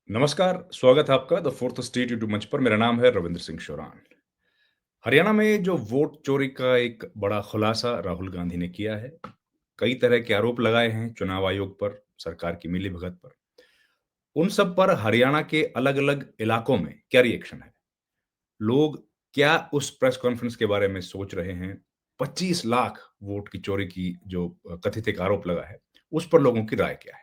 नमस्कार, स्वागत है आपका द फोर्थ स्टेट यूट्यूब मंच पर। मेरा नाम है रविंद्र सिंह शोरान। हरियाणा में जो वोट चोरी का एक बड़ा खुलासा राहुल गांधी ने किया है, कई तरह के आरोप लगाए हैं चुनाव आयोग पर, सरकार की मिलीभगत पर। उन सब पर हरियाणा के अलग-अलग इलाकों में क्या रिएक्शन है? लोग क्या उस प्रेस कॉन्फ्रेंस के बारे में सोच रहे हैं? 25 लाख वोट की चोरी की जो कथित एक आरोप लगा है, उस पर लोगों की राय क्या है?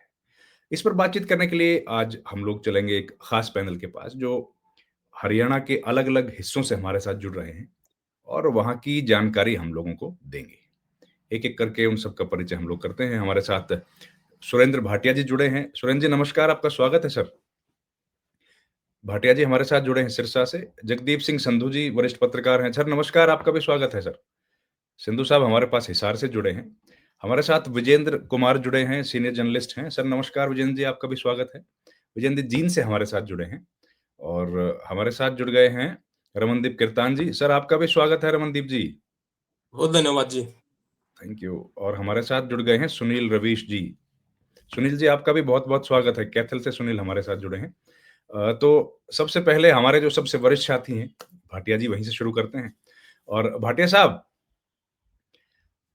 इस पर बातचीत करने के लिए आज हम लोग चलेंगे एक खास पैनल के पास जो हरियाणा के अलग-अलग हिस्सों से हमारे साथ जुड़ रहे हैं और वहाँ की जानकारी हम लोगों को देंगे। एक-एक करके उन सबका परिचय हम लोग करते हैं। हमारे साथ सुरेंद्र भाटिया जी जुड़े हैं। सुरेंद्र जी नमस्कार, आपका स्वागत है सर। भाटिया जी हमारे साथ जुड़े हैं सिरसा से। जगदीप सिंह संधू जी वरिष्ठ पत्रकार हैं। सर नमस्कार, आपका भी स्वागत है सर। सिंधु साहब हमारे पास हिसार से जुड़े हैं। हमारे साथ विजेंद्र कुमार जुड़े हैं, सीनियर जर्नलिस्ट हैं। सर नमस्कार विजेंद्र जी, आपका भी स्वागत है। विजेंद्र जींद से हमारे साथ जुड़े हैं और हमारे साथ जुड़ गए हैं रमनदीप किरतान जी। सर आपका भी स्वागत है रमनदीप जी। बहुत धन्यवाद जी। Thank you. और हमारे साथ जुड़ गए हैं सुनील रवीश जी। सुनील जी आपका भी बहुत-बहुत स्वागत है। कैथल से सुनील हमारे साथ जुड़े हैं। तो सबसे पहले हमारे जो सबसे वरिष्ठ साथी हैं, भाटिया जी वहीं से शुरू करते हैं। और भाटिया साहब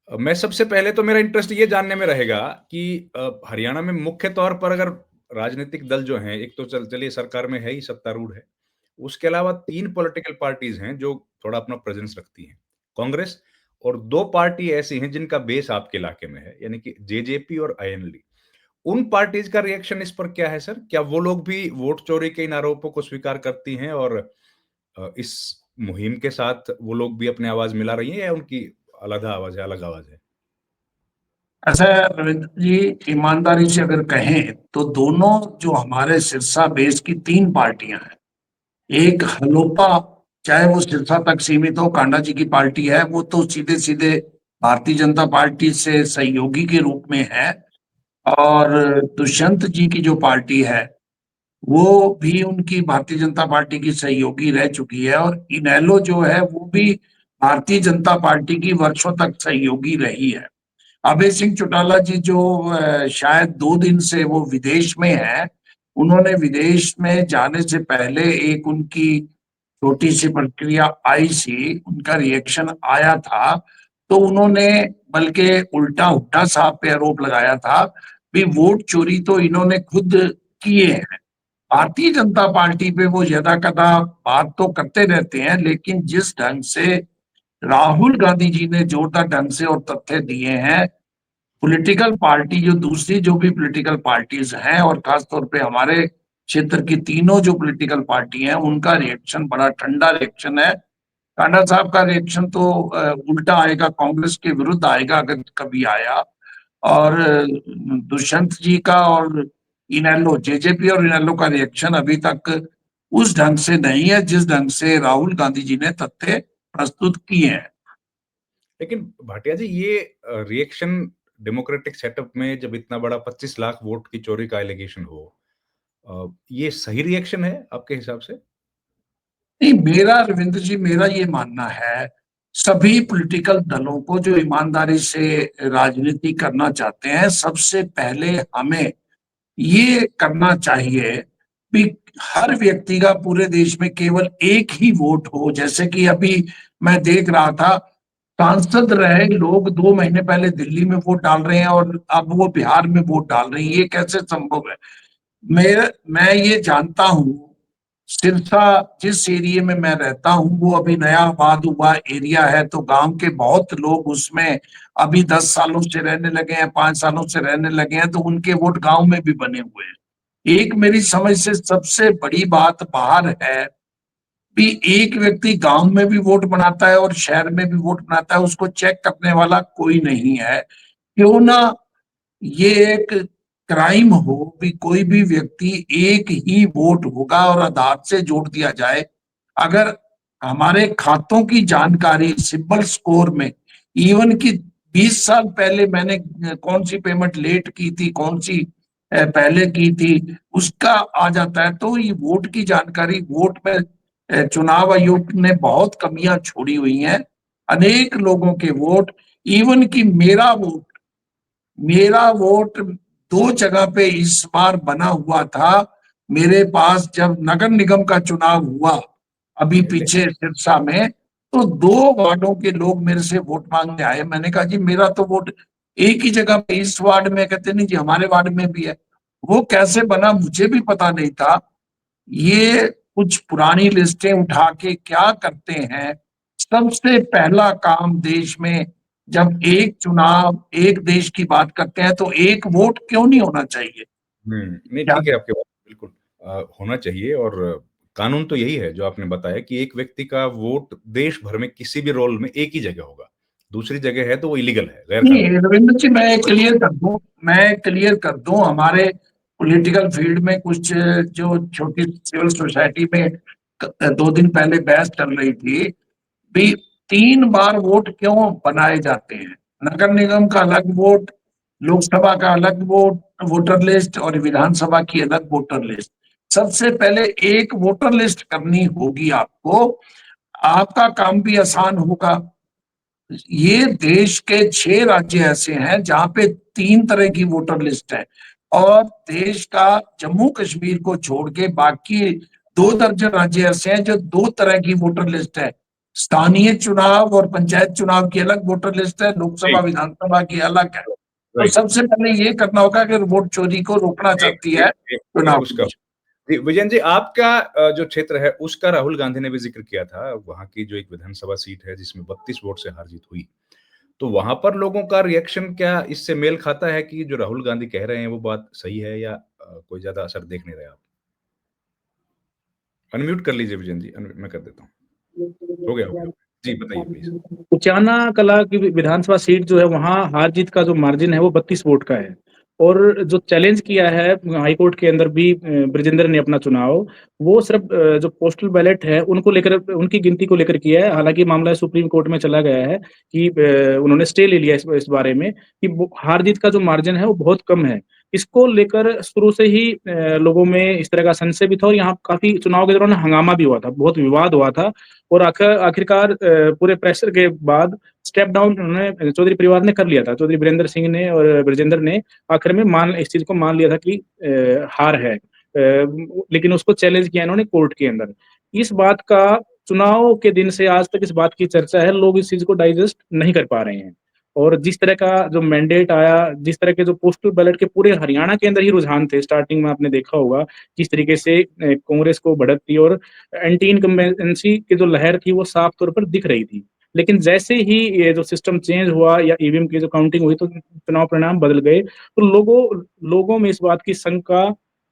मैं सबसे पहले तो मेरा इंटरेस्ट ये जानने में रहेगा कि हरियाणा में मुख्य तौर पर अगर राजनीतिक दल जो हैं, एक तो चलिए सरकार में है ही, सत्तारूढ़ है। उसके अलावा 3 पॉलिटिकल पार्टीज़ हैं जो थोड़ा अपना प्रेज़ेंस रखती हैं। कांग्रेस और 2 पार्टी ऐसी हैं जिनका बेस आपके इलाके में है, यानी कि जेजेपी और आईएनएलडी। उन पार्टीज़ का रिएक्शन इस पर क्या है सर? क्या वो लोग भी वोट चोरी के इन आरोपों को स्वीकार करती हैं और इस मुहिम के साथ वो लोग भी अपनी आवाज़ मिला रही हैं या उनकी अलग आवाज़ है, अलग आवाज़ है? अच्छा रविंद्र जी, ईमानदारी से अगर कहें तो दोनों जो हमारे सिरसा बेस की तीन पार्टियां हैं, एक हलोपा, चाहे वो सिरसा तक सीमित हो, कांडा जी की पार्टी है, वो तो सीधे सीधे भारतीय जनता पार्टी से सहयोगी के रूप में है। और दुष्यंत जी की जो पार्टी है वो भी उनकी भारतीय जनता पार्टी की सहयोगी रह चुकी है, और इनेलो जो है वो भी भारतीय जनता पार्टी की वर्षों तक सहयोगी रही है। अभय सिंह चौटाला जी जो शायद 2 दिन से वो विदेश में है, उन्होंने विदेश में जाने से पहले एक उनकी छोटी सी प्रक्रिया आई सी, उनका रिएक्शन आया था। तो उन्होंने बल्कि उल्टा हुड्डा साहब पे आरोप लगाया था भी वोट चोरी तो इन्होंने खुद किए हैं। भारतीय जनता पार्टी पे वो ज्यादा कदा बात तो करते रहते हैं, लेकिन जिस ढंग से राहुल गांधी जी ने जोरदार ढंग से और तथ्य दिए हैं, पॉलिटिकल पार्टी जो दूसरी जो भी पॉलिटिकल पार्टीज हैं और खासतौर पे हमारे क्षेत्र की तीनों जो पॉलिटिकल पार्टी हैं, उनका रिएक्शन बड़ा ठंडा रिएक्शन है। कांडा साहब का रिएक्शन तो उल्टा आएगा, कांग्रेस के विरुद्ध आएगा अगर कभी आया। और दुष्यंत जी का और इनेलो, जेजेपी और इनेलो का रिएक्शन अभी तक उस ढंग से नहीं है जिस ढंग से राहुल गांधी जी ने तथ्य प्रस्तुत किए हैं। लेकिन भाटिया जी ये रिएक्शन डेमोक्रेटिक सेटअप में जब इतना बड़ा 25 लाख वोट की चोरी का एलिगेशन हो, ये सही रिएक्शन है आपके हिसाब से? नहीं, मेरा रविंद्र जी, मेरा ये मानना है, सभी पॉलिटिकल दलों को जो ईमानदारी से राजनीति करना चाहते हैं, सबसे पहले हमें ये करना चाहिए कि हर व्यक्ति का पूरे देश में केवल एक ही वोट हो। जैसे कि अभी मैं देख रहा था, सांसद रहे लोग 2 महीने पहले दिल्ली में वोट डाल रहे हैं और अब वो बिहार में वोट डाल रहे हैं, ये कैसे संभव है? मैं ये जानता हूँ, सिरसा जिस एरिया में मैं रहता हूँ वो अभी नया आबाद हुआ एरिया है, तो गांव के बहुत लोग उसमें अभी 10 सालों से रहने लगे हैं, 5 सालों से रहने लगे हैं, तो उनके वोट गांव में भी बने हुए हैं। एक मेरी समझ से सबसे बड़ी बात बाहर है कि एक व्यक्ति गांव में भी वोट बनाता है और शहर में भी वोट बनाता है, उसको चेक करने वाला कोई नहीं है। क्यों ना ये एक क्राइम हो भी कोई भी व्यक्ति एक ही वोट होगा और आधार से जोड़ दिया जाए। अगर हमारे खातों की जानकारी सिंबल स्कोर में, इवन कि 20 साल पहले मैंने कौन सी पेमेंट लेट की थी, कौन सी पहले की थी, उसका आ जाता है। तो ये वोट की जानकारी, वोट में चुनाव आयोग ने बहुत कमियां छोड़ी हुई हैं। अनेक लोगों के वोट, इवन कि मेरा वोट 2 जगह पे इस बार बना हुआ था, मेरे पास जब नगर निगम का चुनाव हुआ अभी पीछे सिरसा में, तो 2 वार्डों के लोग मेरे से वोट मांगने आए। मैंने कहा जी मेरा तो वोट एक ही जगह पे इस वार्ड में। कहते नहीं जी हमारे वार्ड में भी है। वो कैसे बना मुझे भी पता नहीं था। ये कुछ पुरानी लिस्टें उठा के क्या करते हैं। सबसे पहला काम देश में, जब एक चुनाव एक देश की बात करते हैं तो एक वोट क्यों नहीं होना चाहिए? नहीं क्या ठीक है आपकी बात बिल्कुल होना चाहिए और कानून तो यही है जो आपने बताया कि एक व्यक्ति का वोट देश भर में किसी भी रोल में एक ही जगह होगा। दूसरी जगह है तो वो इलीगल है, गैर नहीं कानूनी। रविंद्र जी, मैं क्लियर कर दूं हमारे पॉलिटिकल फील्ड में कुछ जो छोटी सिविल सोसाइटी में 2 दिन पहले बहस चल रही थी भी 3 बार वोट क्यों बनाए जाते हैं। नगर निगम का अलग वोट, लोकसभा का अलग वोट वोटर लिस्ट और विधानसभा की अलग वोटर लिस्ट। सबसे पहले एक वोटर लिस्ट करनी होगी आपको, आपका काम भी आसान होगा। ये देश के 6 राज्य ऐसे हैं जहां पे 3 तरह की वोटर लिस्ट है, और देश का जम्मू कश्मीर को छोड़ के बाकी 2 दर्जन राज्य ऐसे हैं जो 2 तरह की वोटर लिस्ट है। स्थानीय चुनाव और पंचायत चुनाव की अलग वोटर लिस्ट है, लोकसभा जी, विधानसभा की अलग है। तो राइट। सबसे पहले ये करना होगा अगर वोट चोरी को रोकना एक चाहती एक है एक चुनाव उसका कमीशन। जी, विजयन जी आपका जो क्षेत्र है उसका राहुल गांधी ने भी ज़िक्र किया था। वहाँ की जो एक विधानसभा सीट है जिसमें 32 वोट से हार-जीत हुई। तो वहाँ पर लोगों का रिएक्शन क्या इससे मेल खाता है कि जो राहुल गांधी कह रहे हैं वो बात सही है या कोई ज़्यादा असर देख नहीं रहे आप? अनम्यूट कर लीजिए विजयन जी, मैं कर देता हूँ। हो गया। जी, बताइए प्लीज़। उचाना कला की विधानसभा सीट जो है वहाँ हार जीत का जो मार्जिन है वो 32 वोट का है। और जो चैलेंज किया है हाईकोर्ट के अंदर भी ब्रजेंद्र ने अपना चुनाव, वो सिर्फ जो पोस्टल बैलेट है उनको लेकर, उनकी गिनती को लेकर किया है। हालांकि मामला सुप्रीम कोर्ट में चला गया है कि उन्होंने स्टे ले लिया इस बारे में कि हार जीत का जो मार्जिन है वो बहुत कम है। इसको लेकर शुरू से ही लोगों में इस तरह का संशय भी था और यहाँ काफी चुनाव के दौरान हंगामा भी हुआ था, बहुत विवाद हुआ था। और आखिरकार पूरे प्रेशर के बाद स्टेप डाउन उन्होंने चौधरी परिवार ने कर लिया था। चौधरी वीरेंद्र सिंह ने और ब्रजेंद्र ने आखिर में इस चीज को मान लिया था कि हार है। लेकिन उसको चैलेंज किया इन्होंने कोर्ट के अंदर। इस बात का चुनाव के दिन से आज तक इस बात की चर्चा है, लोग इस चीज को डाइजेस्ट नहीं कर पा रहे हैं। और जिस तरह का जो मैंडेट आया, जिस तरह के जो पोस्टल बैलेट के पूरे हरियाणा के अंदर ही रुझान थे, स्टार्टिंग में आपने देखा होगा किस तरीके से कांग्रेस को बढ़त थी और एंटी इनकम्बेंसी की जो लहर थी वो साफ तौर पर दिख रही थी। लेकिन जैसे ही ये जो सिस्टम चेंज हुआ या ईवीएम की जो काउंटिंग हुई तो चुनाव परिणाम बदल गए। तो लोगों में इस बात की शंका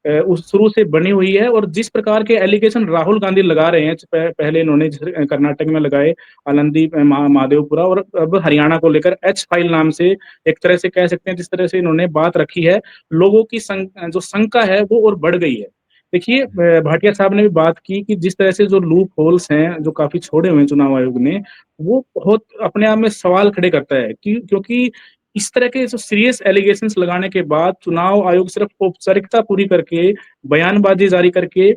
उस शुरू से बनी हुई है। और जिस प्रकार के एलिगेशन राहुल गांधी लगा रहे हैं, पहले इन्होंने कर्नाटक में लगाए, आनंदी महादेवपुरा, और अब हरियाणा को लेकर एच फाइल नाम से एक तरह से कह सकते हैं, जिस तरह से इन्होंने बात रखी है, लोगों की जो शंका है वो और बढ़ गई है। देखिए भाटिया साहब ने भी बात की कि जिस तरह से जो लूप होल्स हैं जो काफी छोड़े हुए हैं चुनाव आयोग ने, वो बहुत अपने आप में सवाल खड़े करता है कि क्योंकि इस तरह के जो सीरियस एलिगेशंस लगाने के बाद चुनाव आयोग सिर्फ औपचारिकता पूरी करके, बयानबाजी जारी करके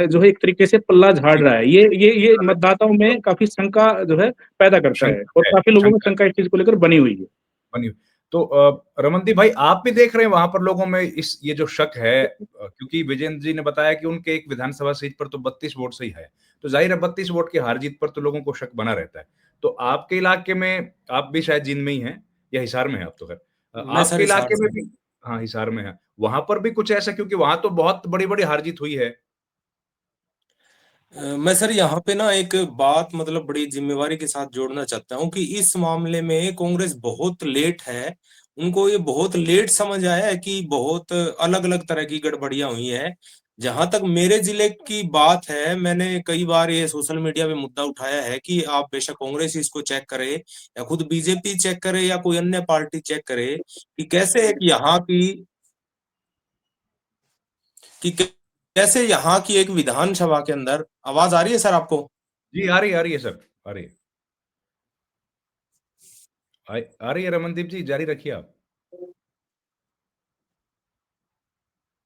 जो है एक तरीके से पल्ला झाड़ रहा है। ये मतदाताओं में काफी शंका जो है पैदा करता है शंका और है, काफी लोगों में शंका शंका इस चीज को लेकर बनी हुई है। बनी हुई। तो रमनदीप भाई आप भी देख रहे हैं वहाँ पर लोगों में ये जो शक है क्योंकि विजेंद्र जी ने बताया कि उनके एक विधानसभा सीट पर तो 32 वोट से ही है। तो ज़ाहिर है 32 वोट की हार-जीत पर तो लोगों को शक बना रहता है। तो आपके इलाके में आप भी शायद जींद में ही हैं या हिसार में हैं आप तो खैर। मैं सर आपके हिसार इलाके से में हूँ। भी हाँ, हिसार में हैं। वहाँ पर भी कुछ ऐसा क्योंकि वहाँ तो बहुत बड़ी-बड़ी हार-जीत हुई है। मैं सर यहाँ पे ना एक बात मतलब बड़ी जिम्मेवारी के साथ जोड़ना चाहता हूँ कि इस मामले में कांग्रेस बहुत लेट है। उनको ये बहुत लेट समझ आया है कि बहुत अलग-अलग तरह की गड़बड़ियाँ हुई हैं। जहाँ तक मेरे जिले की बात है, मैंने कई बार ये सोशल मीडिया पे मुद्दा उठाया है कि आप बेशक कांग्रेस इसको चेक करे या खुद बीजेपी चेक करे या कोई अन्य पार्टी चेक करे कि कैसे एक यहाँ की कि कैसे यहाँ की एक विधानसभा के अंदर आवाज आ रही है सर आपको? जी, आ रही है सर, आ रही है। आ रही है रमनदीप जी, जारी रखिए आप।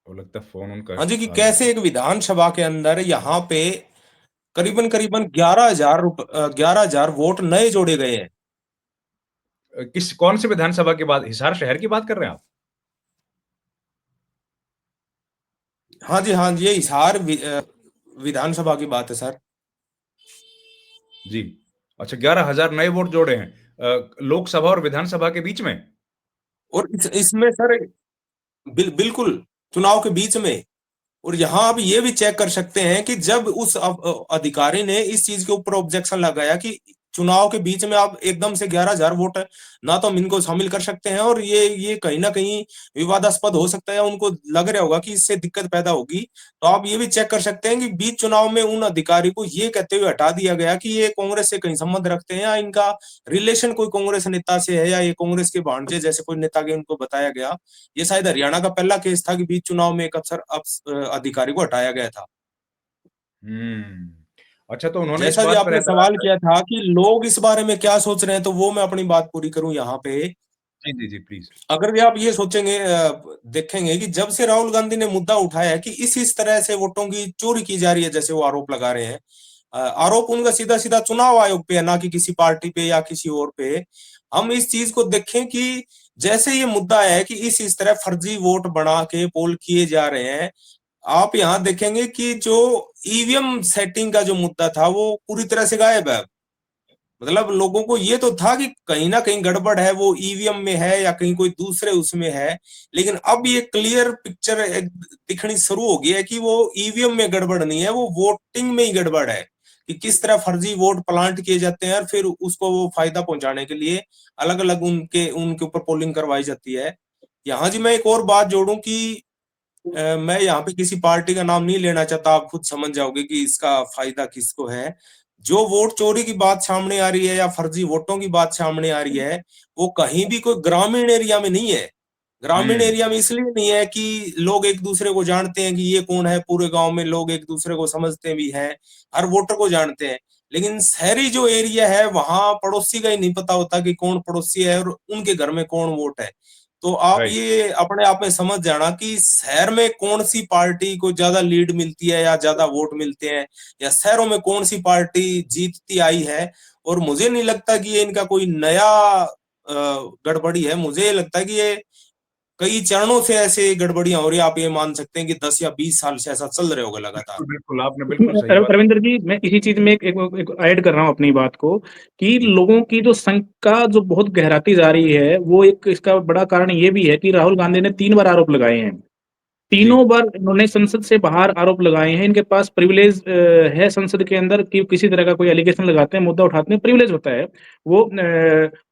वो लगता है फ़ोन उनका हाँ जी, कि आ गया कैसे था। एक विधानसभा के अंदर यहाँ पे करीबन-करीबन 11,000 वोट नए जोड़े गए हैं। किस कौन से विधानसभा की बात हिसार शहर की बात कर रहे हैं आप? हाँ जी, हाँ जी, ये हिसार विधानसभा की बात है सर। जी। अच्छा, 11,000 नए वोट जोड़े हैं लोकसभा और विधानसभा के बीच में? और इसमें सर बिल्कुल चुनाव के बीच में। और यहाँ आप ये भी चेक कर सकते हैं कि जब उस अधिकारी ने इस चीज के ऊपर ऑब्जेक्शन लगाया कि चुनाव के बीच में आप एकदम से 11,000 वोट ना तो हम इनको शामिल कर सकते हैं, और ये कहीं ना कहीं विवादास्पद हो सकता है, उनको लग रहा होगा कि इससे दिक्कत पैदा होगी। तो आप ये भी चेक कर सकते हैं कि बीच चुनाव में उन अधिकारी को ये कहते हुए हटा दिया गया कि ये कांग्रेस से कहीं संबंध रखते हैं या इनका रिलेशन कोई कांग्रेस नेता से है या ये कांग्रेस के भांजे जैसे कोई नेता के उनको बताया गया। ये शायद हरियाणा का पहला केस था कि बीच चुनाव में एक अधिकारी को हटाया गया था। अच्छा, तो उन्होंने इस जैसा भी बात पर आपने ऐतराज सवाल किया था कि लोग इस बारे में क्या सोच रहे हैं, तो वो मैं अपनी बात पूरी करूं यहाँ पे। जी, जी, जी, प्लीज़। अगर भी आप ये सोचेंगे, देखेंगे कि जब से राहुल गांधी ने मुद्दा उठाया है कि इस तरह से वोटों की चोरी की जा रही है, जैसे वो आरोप लगा रहे हैं, आरोप उनका सीधा सीधा चुनाव आयोग पे है, ना कि किसी पार्टी पे या किसी और पे। हम इस चीज को देखें कि जैसे ये मुद्दा है कि इस तरह फर्जी वोट बना के पोल किए जा रहे हैं, आप यहाँ देखेंगे कि जो ईवीएम सेटिंग का जो मुद्दा था वो पूरी तरह से गायब है। मतलब लोगों को ये तो था कि कहीं ना कहीं गड़बड़ है, वो ईवीएम में है या कहीं कोई दूसरे उसमें है, लेकिन अब ये क्लियर पिक्चर दिखनी शुरू हो गई है कि वो ईवीएम में गड़बड़ नहीं है, वो वोटिंग में ही गड़बड़ है, कि किस तरह फर्जी वोट प्लांट किए जाते हैं और फिर उसको वो फायदा पहुंचाने के लिए अलग अलग उनके उनके ऊपर पोलिंग करवाई जाती है। यहाँ जी मैं एक और बात जोड़ूं कि मैं यहाँ पे किसी पार्टी का नाम नहीं लेना चाहता, आप खुद समझ जाओगे कि इसका फायदा किसको है। जो वोट चोरी की बात सामने आ रही है या फर्जी वोटों की बात सामने आ रही है, वो कहीं भी कोई ग्रामीण एरिया में नहीं है। ग्रामीण हुँ, एरिया में इसलिए नहीं है कि लोग एक दूसरे को जानते हैं कि ये कौन है, पूरे गांव में लोग एक दूसरे को समझते भी हैं, हर वोटर को जानते हैं। लेकिन शहरी जो एरिया है वहां पड़ोसी का ही नहीं पता होता कि कौन पड़ोसी है और उनके घर में कौन वोट है। तो आप राइट। ये अपने आप में समझ जाना कि शहर में कौन सी पार्टी को ज्यादा लीड मिलती है या ज्यादा वोट मिलते हैं, या शहरों में कौन सी पार्टी जीतती आई है। और मुझे नहीं लगता कि ये इनका कोई नया गड़बड़ी है, मुझे लगता है कि ये कई चरणों से ऐसे गड़बड़ियां हो रही है। आप ये मान सकते हैं कि 10 या 20 साल से ऐसा चल रहे होगा लगातार। बिल्कुल, बिल्कुल, आपने बिल्कुल सही बात। रविंद्र जी, मैं इसी चीज में एक ऐड कर रहा हूँ अपनी बात को, कि जी, लोगों की जो शंका जो बहुत गहराती जा रही है, वो एक इसका बड़ा कारण ये भी है कि राहुल गांधी ने 3 बार आरोप लगाए हैं। जी, तीनों बार इन्होंने संसद से बाहर आरोप लगाए हैं। इनके पास प्रिविलेज है संसद के अंदर, कि किसी तरह का कोई एलिगेशन लगाते हैं, मुद्दा उठाते हैं, प्रिविलेज होता है वो,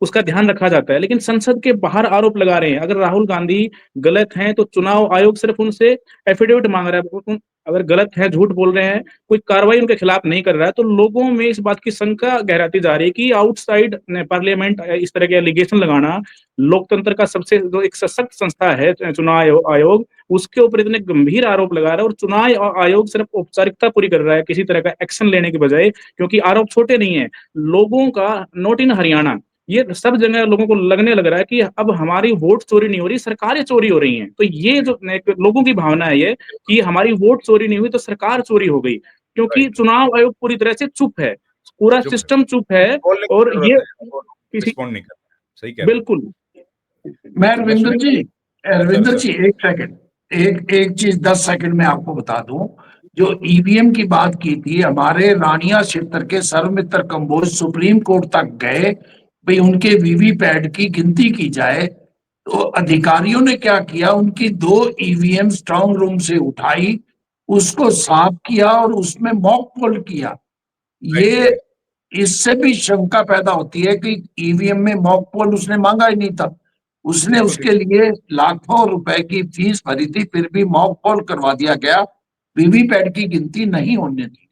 उसका ध्यान रखा जाता है। लेकिन संसद के बाहर आरोप लगा रहे हैं। अगर राहुल गांधी गलत हैं तो चुनाव आयोग सिर्फ उनसे एफिडेविट मांग रहा है। अगर गलत है, झूठ बोल रहे हैं, कोई कार्रवाई उनके खिलाफ नहीं कर रहा है, तो लोगों में इस बात की शंका गहराती जा रही है कि आउटसाइड पार्लियामेंट इस तरह के एलिगेशन लगाना, लोकतंत्र का सबसे जो एक सशक्त संस्था है चुनाव आयोग, उसके ऊपर इतने गंभीर आरोप लगा रहा है। और चुनाव आयोग सिर्फ औपचारिकता पूरी कर रहा है किसी तरह का एक्शन लेने के बजाय, क्योंकि आरोप छोटे नहीं है। लोगों का, नॉट इन हरियाणा, ये सब जगह लोगों को लगने लग रहा है कि अब हमारी वोट चोरी नहीं हो रही, सरकारें चोरी हो रही हैं। तो ये जो एक लोगों की भावना है ये, कि हमारी वोट चोरी नहीं हुई तो सरकार चोरी हो गई, क्योंकि राइट। चुनाव आयोग पूरी तरह से चुप है, पूरा चुप है। सिस्टम चुप है। बोलने की और ज़रूरत ये है, वो किसी, रिस्पॉन्ड नहीं कर रहे हैं। सही कह रहे हैं। बिल्कुल, मैं सुनील भाई। Sir, Ravindra sir. जी, एक सेकंड, एक एक चीज 10 सेकंड में आपको बता दूं। जो ईवीएम की बात की थी, हमारे रानिया क्षेत्र के सर्वमित्र कंबोज सुप्रीम कोर्ट तक गए, भाई उनके वीवीपैट की गिनती की जाए। तो अधिकारियों ने क्या किया, उनकी 2 ईवीएम स्ट्रांग रूम से उठाई, उसको साफ किया और उसमें मॉक पोल किया। राइट, ये राइट। इससे भी शंका पैदा होती है कि ईवीएम में मॉक पोल उसने मांगा ही नहीं था। उसने बिल्कुल, उसके बिल्कुल। लिए लाखों रुपए की फीस भरी थी, फिर भी मॉक पोल करवा दिया गया, वीवीपैट की गिनती नहीं होने दी।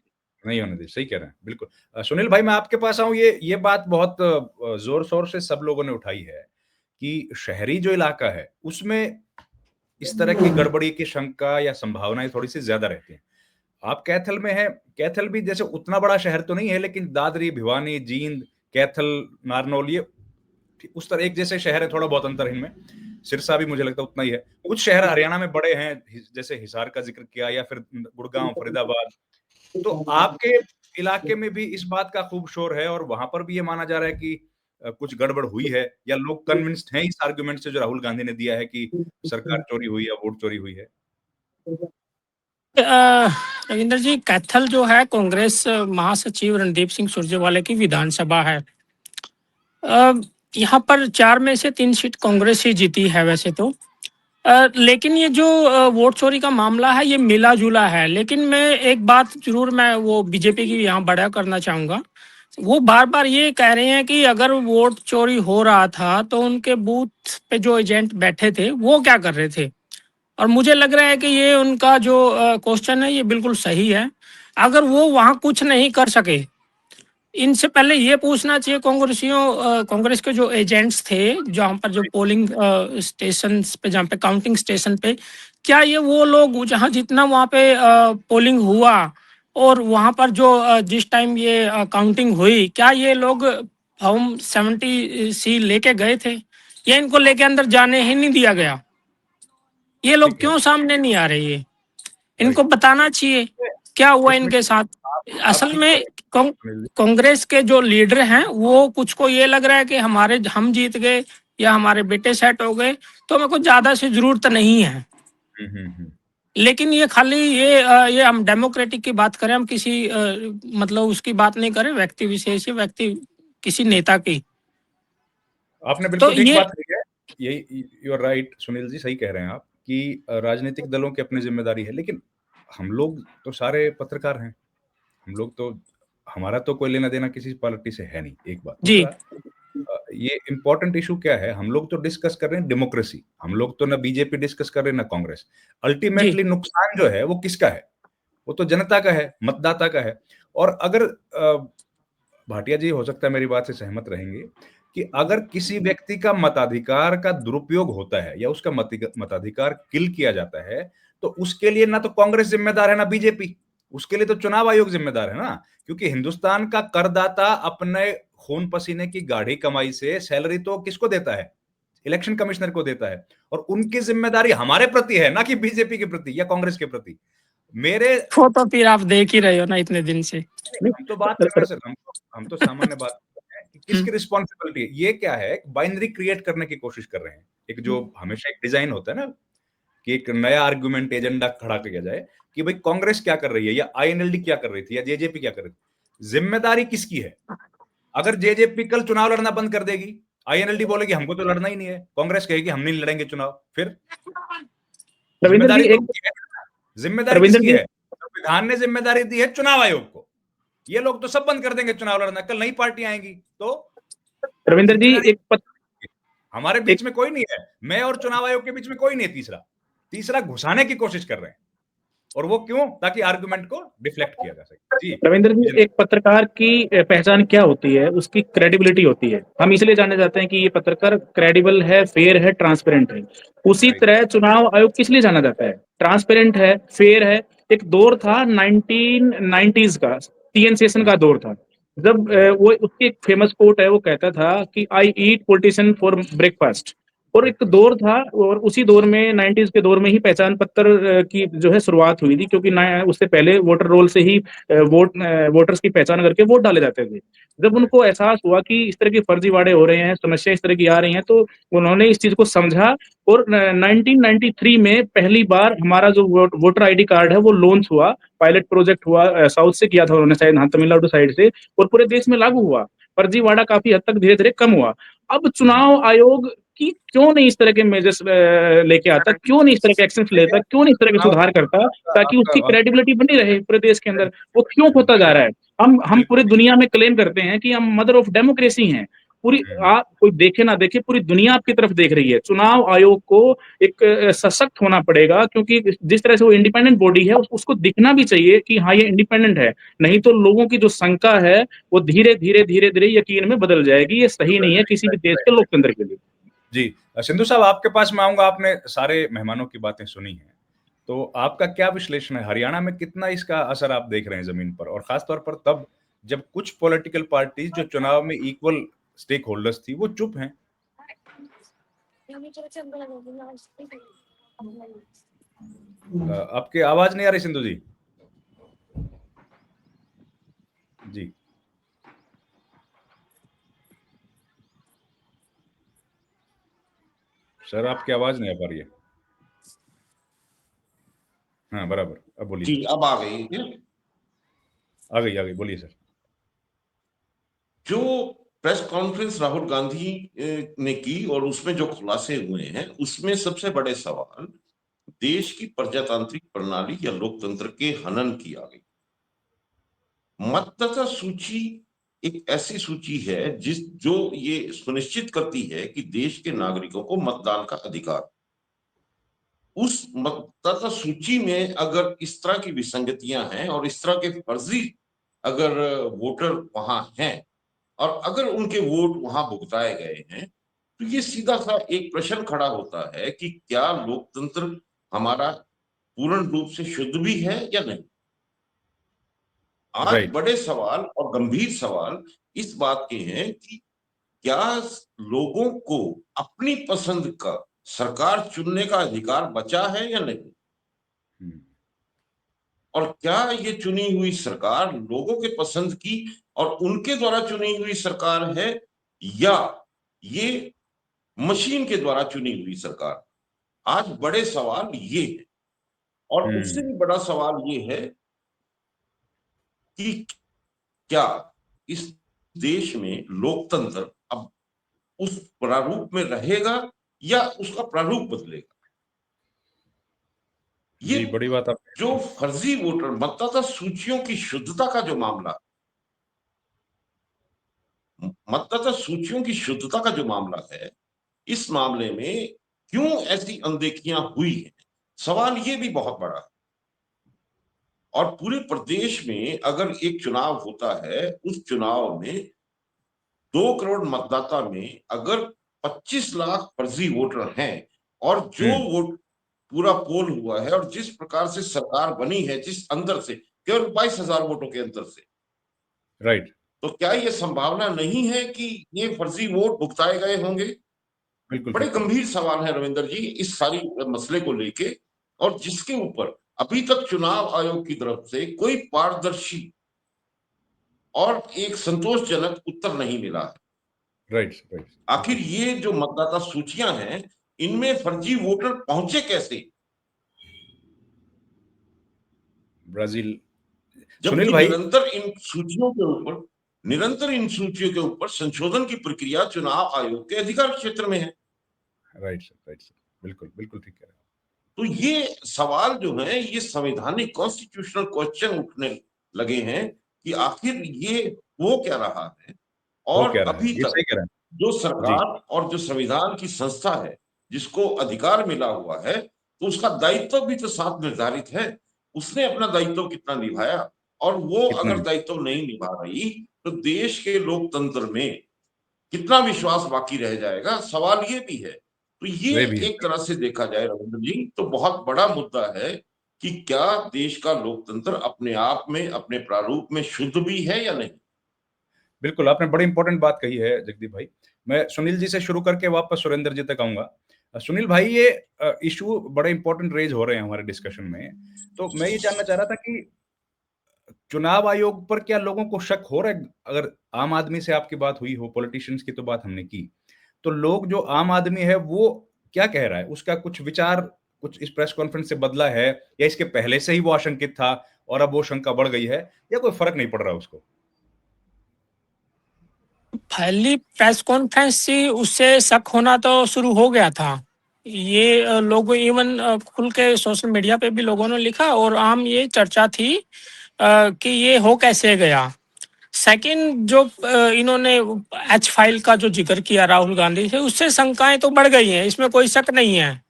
नहीं होने दी, सही कह रहे हैं, बिल्कुल। सुनील भाई, मैं आपके पास आऊँ, ये बात बहुत ज़ोर-शोर से सब लोगों ने उठाई है कि शहरी जो इलाका है, उसमें इस तरह की गड़बड़ी की शंका या संभावनाएँ थोड़ी-सी ज़्यादा रहती हैं। आप कैथल में हैं, कैथल भी जैसे उतना बड़ा शहर तो नहीं है, लेकिन दादरी, भिवानी, जींद, कैथल, नारनौल, ये उस तरह एक जैसे शहर है, थोड़ा बहुत अंतर है इनमें। सिरसा भी मुझे लगता है उतना ही है। कुछ शहर हरियाणा में बड़े हैं, जैसे हिसार का ज़िक्र किया, या फिर गुड़गाँव, फरीदाबाद। तो आपके इलाके में भी इस बात का खूब शोर है और वहाँ पर भी ये माना जा रहा है कि कुछ गड़बड़ हुई है, या लोग कन्विंस्ड हैं इस आर्गुमेंट से जो राहुल गांधी ने दिया है कि सरकार चोरी हुई या वोट चोरी हुई है? रविंद्र जी, कैथल जो है कांग्रेस महासचिव रणदीप सिंह सुरजेवाला की विधानसभा है। यहाँ पर 4 में से 3 सीट कांग्रेस ही जीती है वैसे तो। लेकिन ये जो वोट चोरी का मामला है ये मिला जुला है, लेकिन मैं एक बात जरूर मैं वो बीजेपी की यहाँ बड़ा करना चाहूँगा। वो बार बार ये कह रहे हैं कि अगर वोट चोरी हो रहा था तो उनके बूथ पे जो एजेंट बैठे थे वो क्या कर रहे थे। और मुझे लग रहा है कि ये उनका जो क्वेश्चन है ये बिल्कुल सही है। अगर वो वहाँ कुछ नहीं कर सके, इनसे पहले ये पूछना चाहिए कांग्रेस के जो एजेंट्स थे जहाँ पर जो पोलिंग स्टेशन पे, जहाँ पे काउंटिंग स्टेशन पे, क्या ये वो लोग जहाँ जितना वहाँ पे पोलिंग हुआ और वहाँ पर जो जिस टाइम ये काउंटिंग हुई, क्या ये लोग फॉर्म 70C लेके गए थे या इनको लेके अंदर जाने ही नहीं दिया गया। ये लोग ठीक है। क्यों सामने नहीं आ रहे, ये इनको राइट। बताना चाहिए क्या हुआ इसमें इनके साथ। आप असल ठीक में है। सुनील जी, कांग्रेस के जो लीडर हैं वो कुछ को ये लग रहा है कि हम जीत गए या हमारे बेटे सेट हो गए तो हमें कुछ ज्यादा से जरूरत नहीं है। हम्म। लेकिन ये खाली ये हम डेमोक्रेटिक की बात करें, हम किसी मतलब उसकी बात नहीं करें, व्यक्ति विशेष या व्यक्ति किसी नेता की। आपने तो बिल्कुल ठीक ये बात कही है। यही you are right Sunil ji, सही कह रहे हैं आप कि राजनीतिक दलों की अपनी जिम्मेदारी है, लेकिन हम लोग तो सारे पत्रकार हैं। हम लोग तो, हमारा तो कोई लेना देना किसी पार्टी से है नहीं, एक बात। जी दूसरा, ये इम्पोर्टेंट इशू क्या है, हम लोग तो डिस्कस कर रहे हैं डेमोक्रेसी। हम लोग तो ना बीजेपी डिस्कस कर रहे हैं ना कांग्रेस। जी अल्टीमेटली नुकसान जो है वो किसका है? वो तो जनता का है, मतदाता का है। और अगर भाटिया जी हो सकता है मेरी बात से सहमत रहेंगे कि अगर किसी व्यक्ति का मताधिकार का दुरुपयोग होता है या उसका मताधिकार किल किया जाता है, तो उसके लिए ना तो कांग्रेस जिम्मेदार है ना बीजेपी। उसके लिए तो चुनाव आयोग जिम्मेदार है ना, क्योंकि हिंदुस्तान का करदाता अपने खून पसीने की गाढ़ी कमाई से सैलरी तो किसको देता है? इलेक्शन कमिश्नर को देता है। और उनकी जिम्मेदारी हमारे प्रति है, ना कि बीजेपी के प्रति या कांग्रेस के प्रति। मेरे वो तो फिर आप देख ही रहे हो ना इतने दिन से। हम तो बात कर रहे हैं सर, हम तो सामान्य बात कर रहे हैं कि हम्म, किसकी रिस्पॉन्सिबिलिटी है। ये क्या है, बाइनरी क्रिएट करने की कोशिश कर रहे हैं। एक जो हमेशा एक डिजाइन होता है ना कि एक नया आर्गुमेंट एजेंडा खड़ा किया जाए कि भाई कांग्रेस क्या कर रही है या आईएनएलडी क्या कर रही थी या जेजेपी क्या कर रही थी। जिम्मेदारी किसकी है? अगर जेजेपी कल चुनाव लड़ना बंद कर देगी, आईएनएलडी बोलेगी हमको तो लड़ना ही नहीं है, कांग्रेस कहेगी हम नहीं लड़ेंगे चुनाव, फिर रविंद्र जी जिम्मेदारी तो एक उनकी है ना। जिम्मेदारी रविंद्र किसकी जी है? संविधान ने जिम्मेदारी दी है चुनाव आयोग को। ये लोग तो सब बंद कर देंगे चुनाव लड़ना, कल नई पार्टी आएंगी तो रविंद्र जी जिम्मेदारी एक पत, हमारे एक बीच में कोई नहीं है। मैं और चुनाव आयोग के बीच में कोई नहीं है। तीसरा तीसरा घुसाने की कोशिश कर रहे हैं। और वो क्यों? ताकि आर्गुमेंट को डिफ्लेक्ट किया जा सके। जी रविंद्र जी, विजेंद्र। एक पत्रकार की पहचान क्या होती है? उसकी क्रेडिबिलिटी होती है। हम इसलिए जाने जाते हैं कि ये पत्रकार क्रेडिबल है, फेयर है, ट्रांसपेरेंट है। उसी राइट। तरह चुनाव आयोग किस लिए जाना जाता है? ट्रांसपेरेंट है, फेयर है। एक दौर था 1990s का, टीएन सेशन का दौर था, जब राइट। वो उसकी एक फेमस कोट है, वो कहता था कि आई ईट पॉलिटिशियन फॉर ब्रेकफास्ट। और एक ब्रेकफास्ट। दौर था, और उसी दौर में 90s के दौर में ही पहचान पत्र की जो है शुरुआत हुई थी, क्योंकि उससे पहले वोटर रोल से ही वोटर्स की पहचान करके वोट डाले जाते थे। जब उनको एहसास हुआ कि इस तरह की फर्जीवाड़े हो रहे हैं, समस्या इस तरह की आ रही हैं, तो उन्होंने इस चीज को समझा। और 1993 में पहली बार हमारा जो वोटर आईडी कार्ड है वो लॉन्च हुआ। पायलट प्रोजेक्ट हुआ, साउथ से किया था उन्होंने, शायद हाँ तमिलनाडु साइड से, और पूरे देश में लागू हुआ। फर्जीवाड़ा काफी हद तक धीरे धीरे कम हुआ। अब चुनाव आयोग की क्यों नहीं इस तरह के मेजर्स लेके आता, क्यों नहीं इस तरह के एक्शन लेता, क्यों नहीं इस तरह के चुनाव सुधार करता, आपका ताकि आपका उसकी क्रेडिबिलिटी बनी रहे पूरे देश के अंदर? वो क्यों खोता जा रहा है? हम बिल्कुल पूरी ठीक। दुनिया में क्लेम करते हैं कि हम मदर ऑफ डेमोक्रेसी हैं। पूरी, हम्म। आप कोई देखे ना देखे, पूरी दुनिया आपकी तरफ देख रही है। चुनाव आयोग को एक सशक्त होना पड़ेगा, क्योंकि जिस तरह से वो इंडिपेंडेंट बॉडी है उसको दिखना भी चाहिए कि हाँ ये इंडिपेंडेंट है। नहीं तो लोगों की जो शंका है वो धीरे धीरे धीरे धीरे यकीन में बदल जाएगी। ये सही नहीं है किसी भी देश के लोकतंत्र के लिए। जी सिंधु साहब, आपके पास मैं आऊंगा। आपने सारे मेहमानों की बातें सुनी हैं, तो आपका क्या विश्लेषण है? हरियाणा में कितना इसका असर आप देख रहे हैं जमीन पर, और खासतौर पर तब जब कुछ पॉलिटिकल पार्टीज जो चुनाव में इक्वल स्टेक होल्डर्स थी वो चुप हैं। आपकी आवाज नहीं आ रही सिंधु जी। जी सर, आपकी आवाज नहीं आ पा रही है। हाँ बराबर। अब बोलिए जी, सर। अब आ गई है। आ गई, बोलिए सर। जो प्रेस कॉन्फ्रेंस राहुल गांधी ने की और उसमें जो खुलासे हुए हैं, उसमें सबसे बड़े सवाल देश की प्रजातांत्रिक प्रणाली या लोकतंत्र के हनन की आ गई। मतदाता सूची एक ऐसी सूची है जो ये सुनिश्चित करती है कि देश के नागरिकों को मतदान का अधिकार। उस मतदाता सूची में अगर इस तरह की विसंगतियां हैं और इस तरह के फर्जी अगर वोटर वहां हैं और अगर उनके वोट वहां भुगताए गए हैं, तो ये सीधा सा एक प्रश्न खड़ा होता है कि क्या लोकतंत्र हमारा पूर्ण रूप से शुद्ध भी है या नहीं। आज राइट। बड़े सवाल और गंभीर सवाल इस बात के हैं कि क्या लोगों को अपनी पसंद का सरकार चुनने का अधिकार बचा है या नहीं, हम्म, और क्या ये चुनी हुई सरकार लोगों के पसंद की और उनके द्वारा चुनी हुई सरकार है, या ये मशीन के द्वारा चुनी हुई सरकार। आज बड़े सवाल ये है। और उससे भी बड़ा सवाल ये है कि क्या इस देश में लोकतंत्र अब उस प्रारूप में रहेगा या उसका प्रारूप बदलेगा। ये जी, बड़ी बात आपने जो की। फर्जी वोटर मतदाता सूचियों की शुद्धता का जो मामला, मतदाता सूचियों की शुद्धता का जो मामला है, इस मामले में क्यों ऐसी अनदेखियां हुई हैं, सवाल ये भी बहुत बड़ा है। और पूरे प्रदेश में अगर एक चुनाव होता है, उस चुनाव में 2 करोड़ मतदाता में अगर 25 लाख फर्जी वोटर हैं और जो वोट पूरा पोल हुआ है और जिस प्रकार से सरकार बनी है, जिस अंदर से केवल 22,000 वोटों के अंतर से, राइट। तो क्या ये संभावना नहीं है कि ये फर्जी वोट भुगताए गए होंगे। बिल्कुल बड़े ठीक कहा। गंभीर सवाल है रविंदर जी इस सारी मसले को लेके, और जिसके ऊपर अभी तक चुनाव आयोग की तरफ से कोई पारदर्शी और एक संतोषजनक उत्तर नहीं मिला है। राइट। आखिर ये जो मतदाता सूचियां हैं, इनमें फर्जी वोटर पहुंचे कैसे, ब्राजील। सुनील जबकि भाई। निरंतर इन सूचियों के ऊपर संशोधन की प्रक्रिया चुनाव आयोग के अधिकार क्षेत्र में है। Right sir. बिल्कुल ठीक कह रहे हैं। तो ये सवाल जो है, ये संवैधानिक कॉन्स्टिट्यूशनल क्वेश्चन उठने लगे हैं कि आखिर ये हो क्या रहा है। वो और क्या रहा है, अभी ये तक सही कह रहे हैं। जो जी। सरकार और जो संविधान की संस्था है जिसको अधिकार मिला हुआ है, तो उसका दायित्व भी तो साथ निर्धारित है। उसने अपना दायित्व कितना निभाया, और वो कितना अगर दायित्व नहीं निभा रही तो देश के लोकतंत्र में कितना विश्वास बाकी रह जाएगा, सवाल ये भी है। तो ये वे भी है। एक तरह से देखा जाए रविंद्र जी, तो बहुत बड़ा मुद्दा है कि क्या देश का लोकतंत्र अपने आप में अपने प्रारूप में शुद्ध भी है या नहीं। बिल्कुल, आपने बड़ी इंपॉर्टेंट बात कही है जगदीप भाई। मैं सुनील जी से शुरू करके वापस सुरेंद्र जी तक आऊँगा। सुनील भाई, ये इश्यू बड़े इंपॉर्टेंट रेज़ हो रहे हैं हमारे डिस्कशन में। तो मैं ये जानना चाह रहा था कि चुनाव आयोग पर क्या लोगों को शक हो रहा है? अगर आम आदमी से आपकी बात हुई हो, पॉलिटिशियंस की तो बात हमने की। तो लोग, जो आम आदमी है, वो क्या कह रहा है? उसका कुछ विचार कुछ इस प्रेस कॉन्फ्रेंस से बदला है, या इसके पहले से ही वो आशंकित था और अब वो शंका बढ़ गई है, या कोई फ़र्क नहीं पड़ रहा उसको? पहली प्रेस कॉन्फ्रेंस थी, उससे शक होना तो शुरू हो गया था। ये लोग इवन खुल के सोशल मीडिया पे भी लोगों ने लिखा, और आम ये चर्चा थी कि ये हो कैसे गया। सेकंड, जो इन्होंने एच फाइल का जो जिक्र किया राहुल गांधी से, उससे शंकाएं तो बढ़ गई हैं, इसमें कोई शक नहीं है।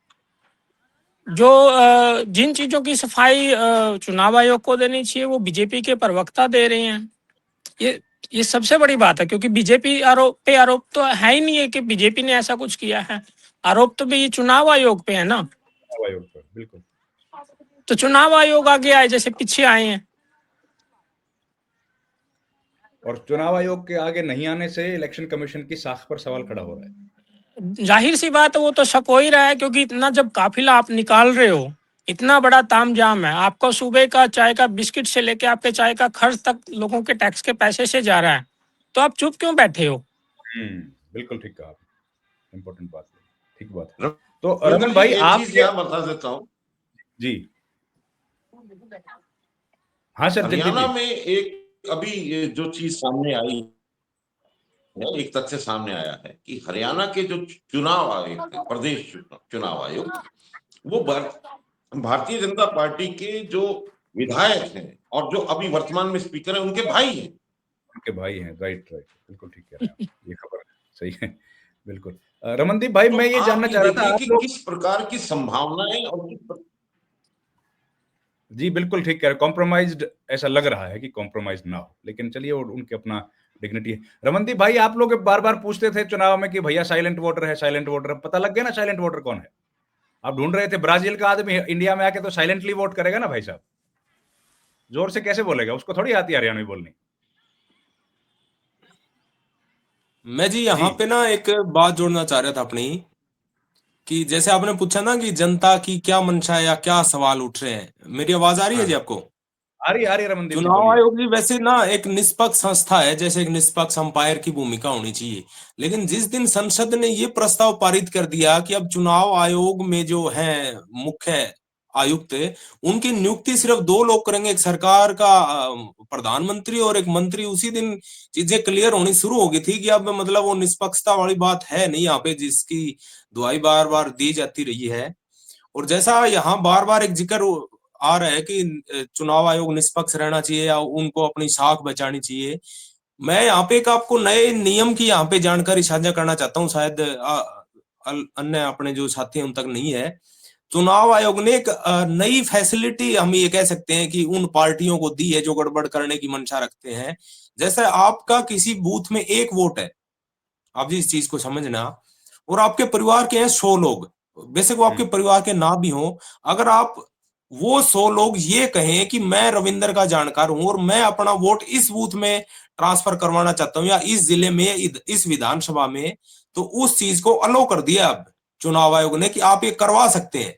जो जिन चीजों की सफाई चुनाव आयोग को देनी चाहिए, वो बीजेपी के प्रवक्ता दे रहे हैं। ये सबसे बड़ी बात है, क्योंकि बीजेपी आरोप तो है ही नहीं है कि बीजेपी ने ऐसा कुछ किया है। आरोप तो भी ये चुनाव आयोग पे है ना। चुनाव आयोग पर, बिल्कुल। तो चुनाव आयोग आगे आए, जैसे पीछे आए हैं। और चुनाव आयोग के आगे नहीं आने से इलेक्शन कमीशन की साख पर सवाल खड़ा हो रहा है। जाहिर सी बात है, वो तो शक हो ही रहा है, क्योंकि इतना जब काफिला आप निकाल रहे हो, इतना बड़ा तामझाम है, आपका सुबह का चाय का बिस्किट से लेके आपके चाय का खर्च तक लोगों के टैक्स के पैसे से जा रहा है, तो आप चुप क्यों बैठे हो? बिल्कुल ठीक कहा आपने। इम्पोर्टेंट बात है, ठीक बात है। तो रविंद्र रमन जी, भाई, एक चीज आपके यहाँ बता देता हूँ। जी हाँ सर, जगदीप हरियाणा जी। में एक अभी ये जो चीज सामने आई है, एक तथ्य सामने आया है कि हरियाणा के जो चुनाव आयोग है, प्रदेश चुनाव आयोग, वो भारतीय जनता पार्टी के जो विधायक हैं और जो अभी वर्तमान में स्पीकर हैं, उनके भाई हैं। उनके भाई हैं, राइट, राइट, बिल्कुल ठीक कह रहे हैं आप, ये खबर सही है, बिल्कुल। रमनदीप भाई, तो मैं ये आप जानना ये चाह रहा था, देखिए आप कि लोग। किस प्रकार की संभावनाएं और जी, बिल्कुल ठीक कह रहे हैं, कॉम्प्रोमाइज़्ड ऐसा लग रहा है कि कॉम्प्रोमाइज़ ना हो, लेकिन चलिए, वो उनके अपना डिग्निटी है। रमनदीप भाई, आप लोग बार-बार पूछते थे चुनाव में कि भैया साइलेंट वोटर है, साइलेंट वोटर है, पता लग गया ना साइलेंट वोटर कौन है? आप ढूँढ रहे थे, ब्राज़ील का आदमी इंडिया में आके तो साइलेंटली वोट करेगा ना भाई साहब, ज़ोर से कैसे बोलेगा? उसको थोड़ी आती है हरियाणवी बोलनी। मैं जी यहाँ जी, पे ना एक बात जोड़ना चाह रहा था अपनी, कि जैसे आपने पूछा ना कि जनता की क्या मंशा है या क्या सवाल उठ रहे हैं। मेरी आवाज आ रही है हाँ, जी आपको? आ रही है रमनदीप जी, चुनाव बोलिए। आयोग भी वैसे ना एक निष्पक्ष संस्था है, जैसे एक निष्पक्ष अंपायर की भूमिका होनी चाहिए। लेकिन जिस दिन संसद ने ये प्रस्ताव पारित कर दिया कि अब चुनाव आयोग में जो है मुख्य आयुक्त, उनकी नियुक्ति सिर्फ 2 लोग करेंगे, एक सरकार का प्रधानमंत्री और एक मंत्री, उसी दिन चीजें क्लियर होनी शुरू हो गई थी कि अब मतलब वो निष्पक्षता वाली बात है नहीं यहाँ पे, जिसकी दुहाई बार बार दी जाती रही है। और जैसा यहाँ बार बार एक जिक्र आ रहा है कि चुनाव आयोग निष्पक्ष रहना चाहिए या उनको अपनी साख बचानी चाहिए, मैं यहाँ पे एक आपको नए नियम की यहाँ पे जानकारी साझा करना चाहता हूँ, शायद अन्य अपने जो साथी हैं उन तक नहीं है। चुनाव आयोग ने एक नई फैसिलिटी हम ये कह सकते हैं कि उन पार्टियों को दी है जो गड़बड़ करने की मंशा रखते हैं। जैसे आपका किसी बूथ में 1 वोट है, आप जी इस चीज को समझना, और आपके परिवार के हैं 100 लोग, बेशक वो आपके परिवार के ना भी हो, अगर आप वो 100 लोग ये कहें कि मैं रविंद्र का जानकार हूं और मैं अपना वोट इस बूथ में ट्रांसफर करवाना चाहता हूं या इस जिले में इस विधानसभा में, तो उस चीज को अलो कर दिया अब चुनाव आयोग ने कि आप ये करवा सकते हैं।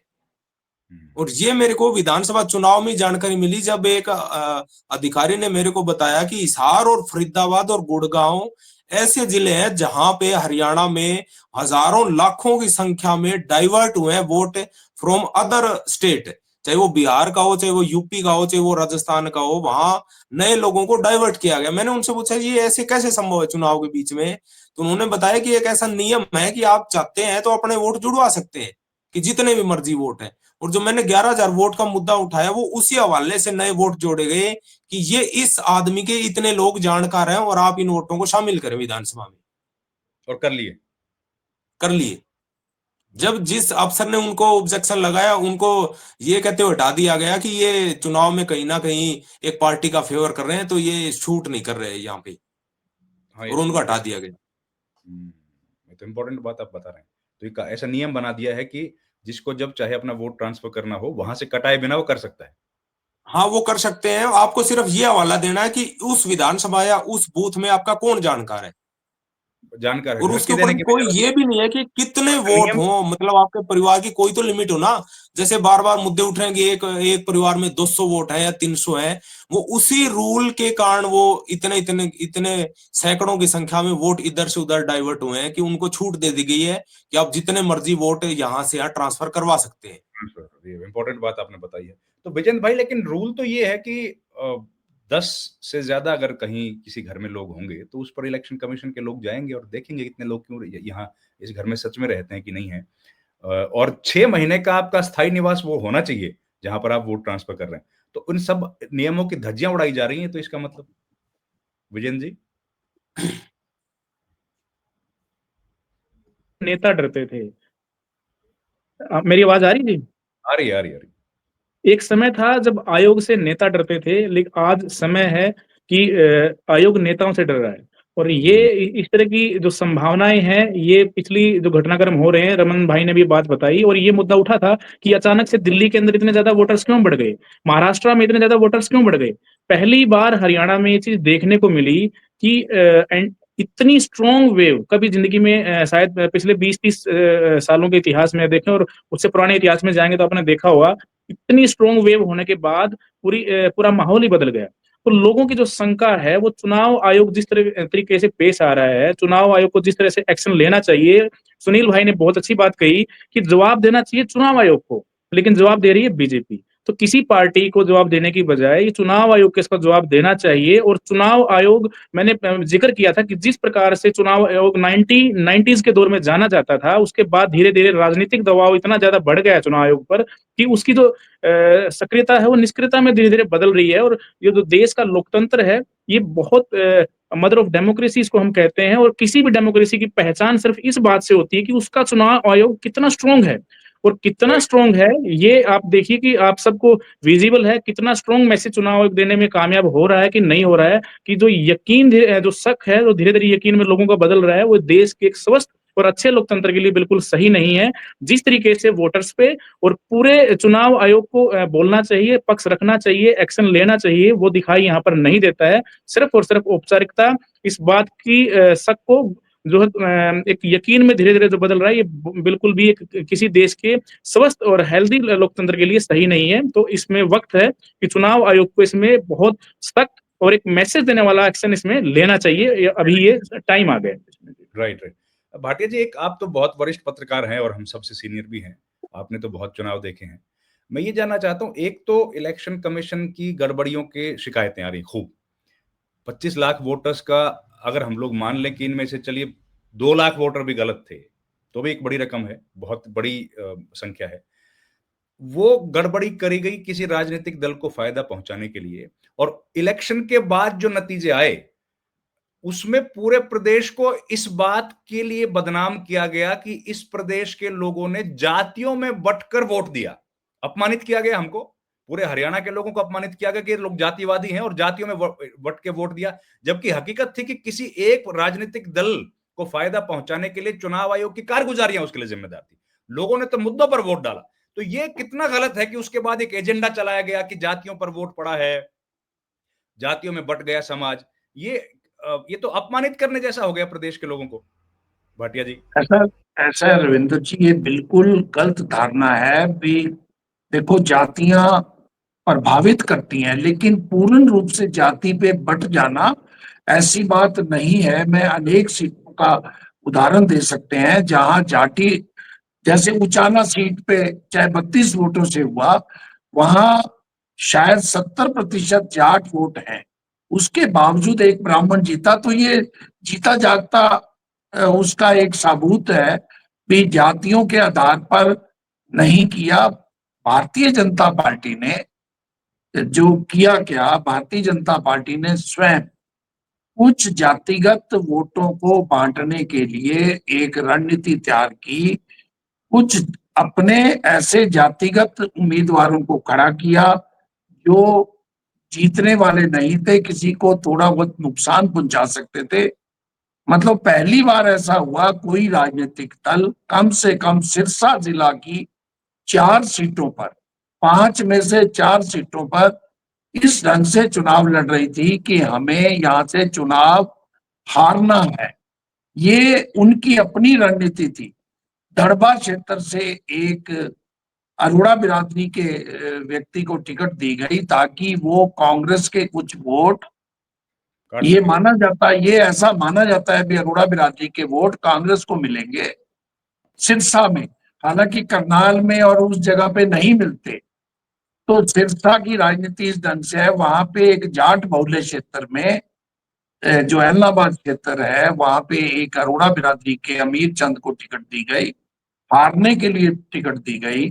और ये मेरे को विधानसभा चुनाव में जानकारी मिली जब एक अधिकारी ने मेरे को बताया कि हिसार और फरीदाबाद और गुड़गांव ऐसे जिले हैं जहां पे हरियाणा में हजारों लाखों की संख्या में डाइवर्ट हुए हैं वोट फ्रॉम अदर स्टेट, चाहे वो बिहार का हो, चाहे वो यूपी का हो, चाहे वो राजस्थान का हो, वहां नए लोगों को डाइवर्ट किया गया। मैंने उनसे पूछा ये ऐसे कैसे संभव है चुनाव के बीच में, तो उन्होंने बताया कि एक ऐसा नियम है कि आप चाहते हैं तो अपने वोट जुड़वा सकते हैं कि जितने भी मर्जी वोट है। और जो मैंने 11,000 वोट का मुद्दा उठाया वो उसी हवाले से नए वोट जोड़े गए कि ये इस आदमी के इतने लोग जानकार हैं और आप इन वोटों को शामिल करें विधानसभा में। और कर लिए। कर लिए। जब जिस अफसर ने उनको ऑब्जेक्शन लगाया, उनको ये कहते हुए हटा दिया गया कि ये चुनाव में कहीं ना कहीं एक पार्टी का फेवर कर रहे हैं, तो ये शूट नहीं कर रहे यहाँ पे, हाँ, ये और सही उनको है। हटा दिया गया। ये तो इम्पोर्टेंट बात आप बता रहे हैं। तो एक ऐसा नियम बना दिया है कि जिसको जब चाहे अपना वोट ट्रांसफर करना हो, वहाँ से कटाए बिना वो कर सकता है। हाँ, वो कर सकते हैं। आपको सिर्फ ये हवाला देना है कि उस विधानसभा या उस बूथ में आपका कौन जानकार है, जानकार है, और घर उसके की ऊपर देने की भी कोई जरूरत ये भी नहीं है कि कितने नहीं। वोट नियम हो, मतलब आपके परिवार की कोई तो लिमिट हो ना। जैसे बार बार मुद्दे उठ रहे हैं कि एक परिवार में 200 वोट है या 300 है, वो उसी रूल के कारण वो इतने इतने इतने सैकड़ों की संख्या में वोट इधर से उधर डाइवर्ट हुए हैं कि उनको छूट दे दी गई है कि आप जितने मर्जी वोट यहाँ से यहाँ ट्रांसफर करवा सकते हैं। ये इम्पोर्टेंट बात आपने बताई है। तो विजेंद्र भाई, लेकिन रूल तो ये है कि 10 से ज़्यादा अगर कहीं किसी घर में लोग होंगे, तो उस पर इलेक्शन कमीशन के लोग जाएँगे और देखेंगे इतने लोग क्यों यहाँ इस घर में सच में रहते हैं कि नहीं है। और 6 महीने का आपका स्थायी निवास वो होना चाहिए, जहाँ पर आप वोट ट्रांसफर कर रहे हैं। तो उन सब नियमों की धज्जियाँ उड़ाई जा रही हैं, तो इसका मतलब विजेंद्र जी? नेता डरते थे। मेरी आवाज आ रही थी? आ रही है, आ रही है, आ रही है। एक समय था जब आयोग से नेता डरते थे, लेकिन आज समय है कि आयोग नेताओं से डर रहा है। और ये हुँ, इस तरह की जो संभावनाएं हैं, ये पिछली जो घटनाक्रम हो रहे हैं, रमन भाई ने भी बात बताई, और ये मुद्दा उठा था कि अचानक से दिल्ली के अंदर इतने ज्यादा वोटर्स क्यों बढ़ गए, महाराष्ट्र में इतने ज्यादा वोटर्स क्यों बढ़ गए। पहली बार हरियाणा में ये चीज देखने को मिली कि इतनी स्ट्रॉन्ग वेव कभी जिंदगी में शायद पिछले 20-30 सालों के इतिहास में देखें, और उससे पुराने इतिहास में जाएंगे तो आपने देखा होगा, इतनी स्ट्रॉन्ग वेव होने के बाद पूरा माहौल ही बदल गया। तो लोगों की जो शंका है, वो चुनाव आयोग जिस तरीके से पेश आ रहा है, चुनाव आयोग को जिस तरह से एक्शन लेना चाहिए, सुनील भाई ने बहुत अच्छी बात कही कि जवाब देना चाहिए चुनाव आयोग को, लेकिन जवाब दे रही है बीजेपी। तो किसी पार्टी को जवाब देने की बजाय ये चुनाव आयोग को इसका जवाब देना चाहिए। और चुनाव आयोग, मैंने जिक्र किया था कि जिस प्रकार से चुनाव आयोग 90s के दौर में जाना जाता था, उसके बाद धीरे-धीरे राजनीतिक दबाव इतना ज्यादा बढ़ गया है चुनाव आयोग पर कि उसकी जो सक्रियता है वो निष्क्रियता में धीरे-धीरे बदल रही है। और ये जो देश का लोकतंत्र है, ये बहुत मदर ऑफ डेमोक्रेसी इसको हम कहते हैं। और किसी भी डेमोक्रेसी की पहचान सिर्फ इस बात से होती है कि उसका चुनाव आयोग कितना स्ट्रांग है। और कितना स्ट्रांग है ये आप देखिए कि आप सबको विजिबल है, कितना स्ट्रांग मैसेज चुनाव आयोग देने में कामयाब हो रहा है कि नहीं हो रहा है, कि जो यकीन जो शक है, जो धीरे-धीरे यकीन में लोगों का बदल रहा है, वो देश के एक स्वस्थ और अच्छे लोकतंत्र के लिए बिल्कुल सही नहीं है। जिस तरीके से वोटर्स पे और पूरे चुनाव आयोग को बोलना चाहिए, पक्ष रखना चाहिए, एक्शन लेना चाहिए, वो दिखाई यहाँ पर नहीं देता है। सिर्फ और सिर्फ औपचारिकता इस बात की शक को जो है एक यकीन में धीरे-धीरे जो बदल रहा है, ये बिल्कुल भी एक किसी देश के स्वस्थ और हेल्दी लोकतंत्र के लिए सही नहीं है। तो इसमें वक्त है कि चुनाव आयोग को इसमें बहुत सख्त और एक मैसेज देने वाला एक्शन इसमें लेना चाहिए। अभी ये टाइम आ गया है। Right, right. भाटिया जी, एक आप तो बहुत वरिष्ठ पत्रकार हैं और हम सबसे सीनियर भी हैं। आपने तो बहुत चुनाव देखे हैं। मैं ये जानना चाहता हूँ, एक तो इलेक्शन कमीशन की गड़बड़ियों के शिकायतें आ रही खूब। 25 लाख वोटर्स का अगर हम लोग मान लें कि इनमें से चलिए 2 लाख वोटर भी गलत थे, तो भी एक बड़ी रकम है, बहुत बड़ी संख्या है। वो गड़बड़ी करी गई किसी राजनीतिक दल को फायदा पहुंचाने के लिए, और इलेक्शन के बाद जो नतीजे आए, उसमें पूरे प्रदेश को इस बात के लिए बदनाम किया गया कि इस प्रदेश के लोगों ने जातियों में बंटकर वोट दिया। अपमानित किया गया हमको, पूरे हरियाणा के लोगों को अपमानित किया गया कि ये लोग जातिवादी हैं और जातियों में बंट के वोट दिया। जबकि हकीकत थी कि किसी एक राजनीतिक दल को फायदा पहुंचाने के लिए चुनाव आयोग की कारगुजारियां उसके लिए जिम्मेदार थी। लोगों ने तो मुद्दों पर वोट डाला। तो ये कितना गलत है कि उसके बाद एक एजेंडा चलाया गया कि जातियों पर वोट पड़ा है, जातियों में बंट गया समाज। ये तो अपमानित करने जैसा हो गया प्रदेश के लोगों को। भाटिया जी। ऐसा ऐसा है रविंद्र जी, ये बिल्कुल गलत धारणा है भी। देखो, जातियां प्रभावित करती हैं, लेकिन पूर्ण रूप से जाति पे बट जाना ऐसी बात नहीं है। मैं अनेक सीटों का उदाहरण दे सकते हैं जहां जाति, जैसे उचाना सीट पे चाहे 32 वोटों से हुआ, वहां शायद 70% जाट वोट हैं, उसके बावजूद एक ब्राह्मण जीता। तो ये जीता जागता उसका एक सबूत है भी जातियों के आधार पर नहीं किया। भारतीय जनता पार्टी ने जो किया, क्या भारतीय जनता पार्टी ने स्वयं कुछ जातिगत वोटों को बांटने के लिए एक रणनीति तैयार की, कुछ अपने ऐसे जातिगत उम्मीदवारों को खड़ा किया जो जीतने वाले नहीं थे, किसी को थोड़ा बहुत नुकसान पहुंचा सकते थे। मतलब पहली बार ऐसा हुआ कोई राजनीतिक दल कम से कम सिरसा जिला की 4 सीटों पर, 5 में से 4 सीटों पर इस ढंग से चुनाव लड़ रही थी कि हमें यहाँ से चुनाव हारना है। ये उनकी अपनी रणनीति थी। दड़बा क्षेत्र से एक अरोड़ा बिरादरी के व्यक्ति को टिकट दी गई ताकि वो कांग्रेस के कुछ वोट, ये माना जाता है, ये ऐसा माना जाता है भी अरोड़ा बिरादरी के वोट कांग्रेस को मिलेंगे सिरसा में, हालांकि करनाल में और उस जगह पे नहीं मिलते। तो सिरसा की राजनीति इस ढंग से है, वहां पे एक जाट बहुल्य क्षेत्र में जो एलनाबाद क्षेत्र है, वहां पे एक अरोड़ा बिरादरी के अमीर चंद को टिकट दी गई, हारने के लिए टिकट दी गई।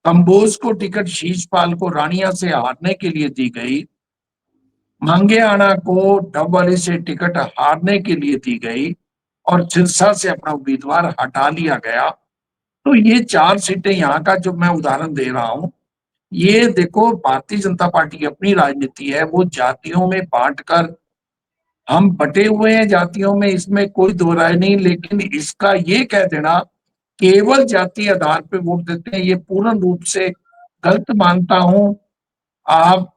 कंबोज को टिकट शीशपाल को रानिया से हारने के लिए दी गई। मांगेआना को डबवाली से टिकट हारने के लिए दी गई और सिरसा से अपना उम्मीदवार हटा लिया गया। तो ये 4 सीटें यहाँ का जो मैं उदाहरण दे रहा हूँ, ये देखो भारतीय जनता पार्टी की अपनी राजनीति है, वो जातियों में बांटकर, हम बटे हुए हैं जातियों में, इसमें कोई दो राय नहीं, लेकिन इसका ये कह देना केवल जाति आधार पे वोट देते हैं, ये पूर्ण रूप से गलत मानता हूं। आप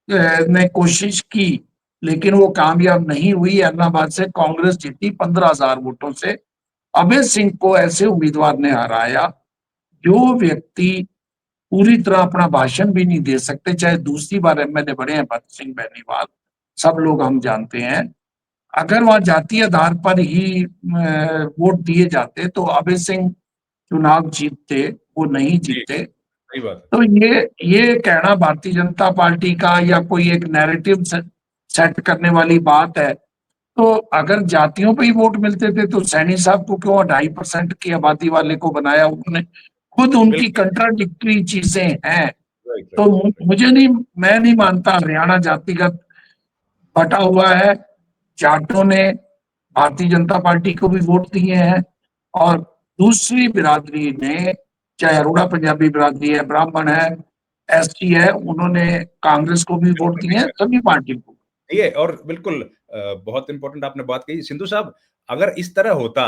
ने कोशिश की लेकिन वो कामयाब नहीं हुई। एलनाबाद से कांग्रेस जीती 15,000 वोटों से। अभय सिंह को ऐसे उम्मीदवार ने हराया जो व्यक्ति पूरी तरह अपना भाषण भी नहीं दे सकते, चाहे दूसरी बार एमएलए बने हैं भरत सिंह बेनीवाल, सब लोग हम जानते हैं। अगर वहां जातीय आधार पर ही वोट दिए जाते तो अभय सिंह चुनाव जीतते, वो नहीं जीते। सही बात है। तो ये कहना भारतीय जनता पार्टी का या कोई एक नैरेटिव सेट करने वाली बात है। तो अगर जातियों पे ही वोट मिलते थे तो सैनी साहब को क्यों 2.5% की आबादी वाले को बनाया उन्होंने? खुद उनकी बिल्कुल, कंट्राडिक्टरी चीजें हैं। राइट, तो राइट, राइट। मुझे नहीं, मैं नहीं मानता हरियाणा जातिगत बटा हुआ है। जाटों ने भारतीय जनता पार्टी को भी वोट दिए हैं और दूसरी बिरादरी ने, चाहे अरोड़ा पंजाबी बिरादरी है, ब्राह्मण है, एसटी है, उन्होंने कांग्रेस को भी वोट बिल्कुल, दिए हैं, बेशक। सभी पार्टी को। ये और बिल्कुल बहुत इम्पोर्टेंट आपने बात कही। सिंधु साहब, अगर इस तरह होता,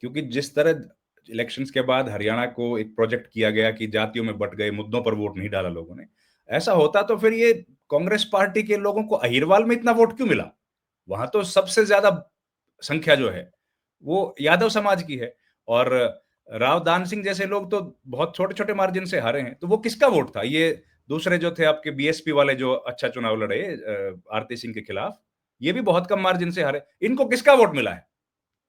क्योंकि जिस तरह इलेक्शंस के बाद हरियाणा को एक प्रोजेक्ट किया गया कि जातियों में बँट गए, मुद्दों पर वोट नहीं डाला लोगों ने। ऐसा होता तो फिर ये कांग्रेस पार्टी के लोगों को अहिरवाल में इतना वोट क्यों मिला? वहाँ तो सबसे ज़्यादा संख्या जो है, वो यादव समाज की है और राव दान सिंह जैसे लोग तो बहुत छोटे-छोटे मार्जिन से हारे हैं। तो वो किसका वोट था? ये दूसरे जो थे आपके बीएसपी वाले जो अच्छा चुनाव लड़े आरती सिंह के खिलाफ, ये भी बहुत कम मार्जिन से हारे। इनको किसका वोट मिला है?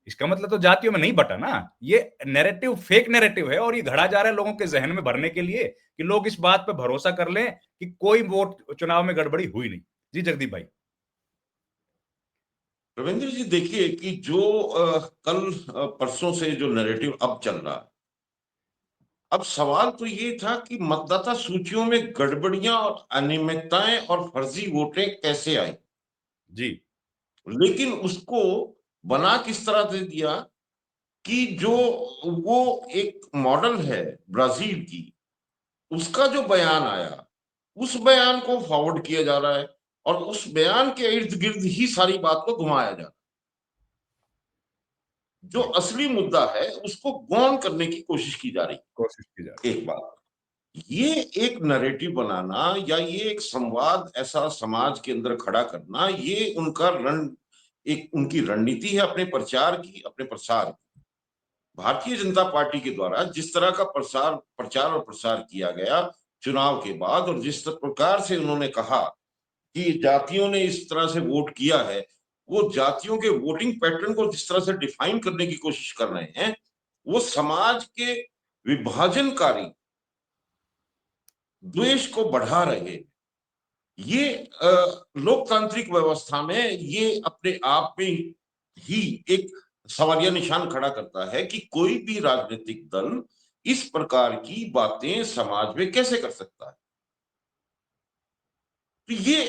इसका मतलब तो जातियों में नहीं बँटा ना। ये नैरेटिव फेक नैरेटिव है और ये गढ़ा जा रहा है लोगों के ज़हन में भरने के लिए कि लोग इस बात पे भरोसा कर लें कि कोई वोट चुनाव में गड़बड़ी हुई नहीं। जी, जगदीप भाई। रविंद्र जी, देखिए कि जो कल परसों से जो नैरेटिव अब चल रहा है, अब सवाल तो ये था कि मतदाता सूचियों में गड़बड़ियां और अनियमितताएं और फर्जी वोटें कैसे आई, जी, लेकिन उसको बना किस तरह दे दिया कि जो वो एक मॉडल है ब्राजील की, उसका जो बयान आया, उस बयान को फॉरवर्ड किया जा रहा है और उस बयान के इर्द गिर्द ही सारी बात को घुमाया जा रहा है। जो राइट। असली मुद्दा है उसको गौण करने की कोशिश की जा रही कोशिश की जा रही है। एक बात, ये एक नैरेटिव बनाना या ये एक संवाद ऐसा समाज के अंदर खड़ा करना, ये उनका एक उनकी रणनीति है अपने प्रचार की, अपने प्रसार की। भारतीय जनता पार्टी के द्वारा जिस तरह का प्रचार और प्रसार किया गया चुनाव के बाद, और जिस प्रकार से उन्होंने कहा कि जातियों ने इस तरह से वोट किया है, वो जातियों के वोटिंग पैटर्न को जिस तरह से डिफाइन करने की कोशिश कर रहे हैं, वो समाज के विभाजनकारी द्वेष को बढ़ा रहे हैं। ये लोकतांत्रिक व्यवस्था में ये अपने आप में ही एक सवालिया निशान खड़ा करता है कि कोई भी राजनीतिक दल इस प्रकार की बातें समाज में कैसे कर सकता है। तो ये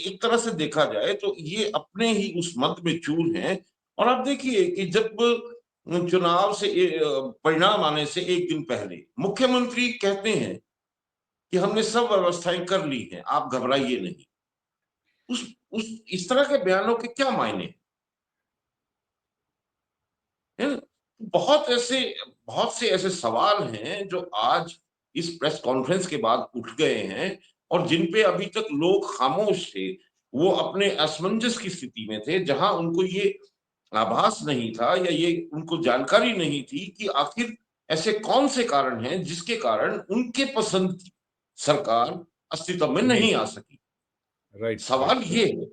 एक तरह से देखा जाए तो ये अपने ही उस मत में चूर हैं। और आप देखिए कि जब चुनाव से परिणाम आने से एक दिन पहले मुख्यमंत्री कहते हैं कि हमने सब व्यवस्थाएं कर ली हैं, आप घबराइए नहीं। उस इस तरह के बयानों के क्या मायने हैं? बहुत से ऐसे सवाल हैं जो आज इस प्रेस कॉन्फ्रेंस के बाद उठ गए हैं और जिन पे अभी तक लोग खामोश थे। वो अपने असमंजस की स्थिति में थे, जहां उनको ये आभास नहीं था या ये उनको जानकारी नहीं थी कि आखिर ऐसे कौन से कारण हैं जिसके कारण उनके पसंद की सरकार अस्तित्व में नहीं, नहीं आ सकी। राइट, राइट, सवाल राइट। ये है।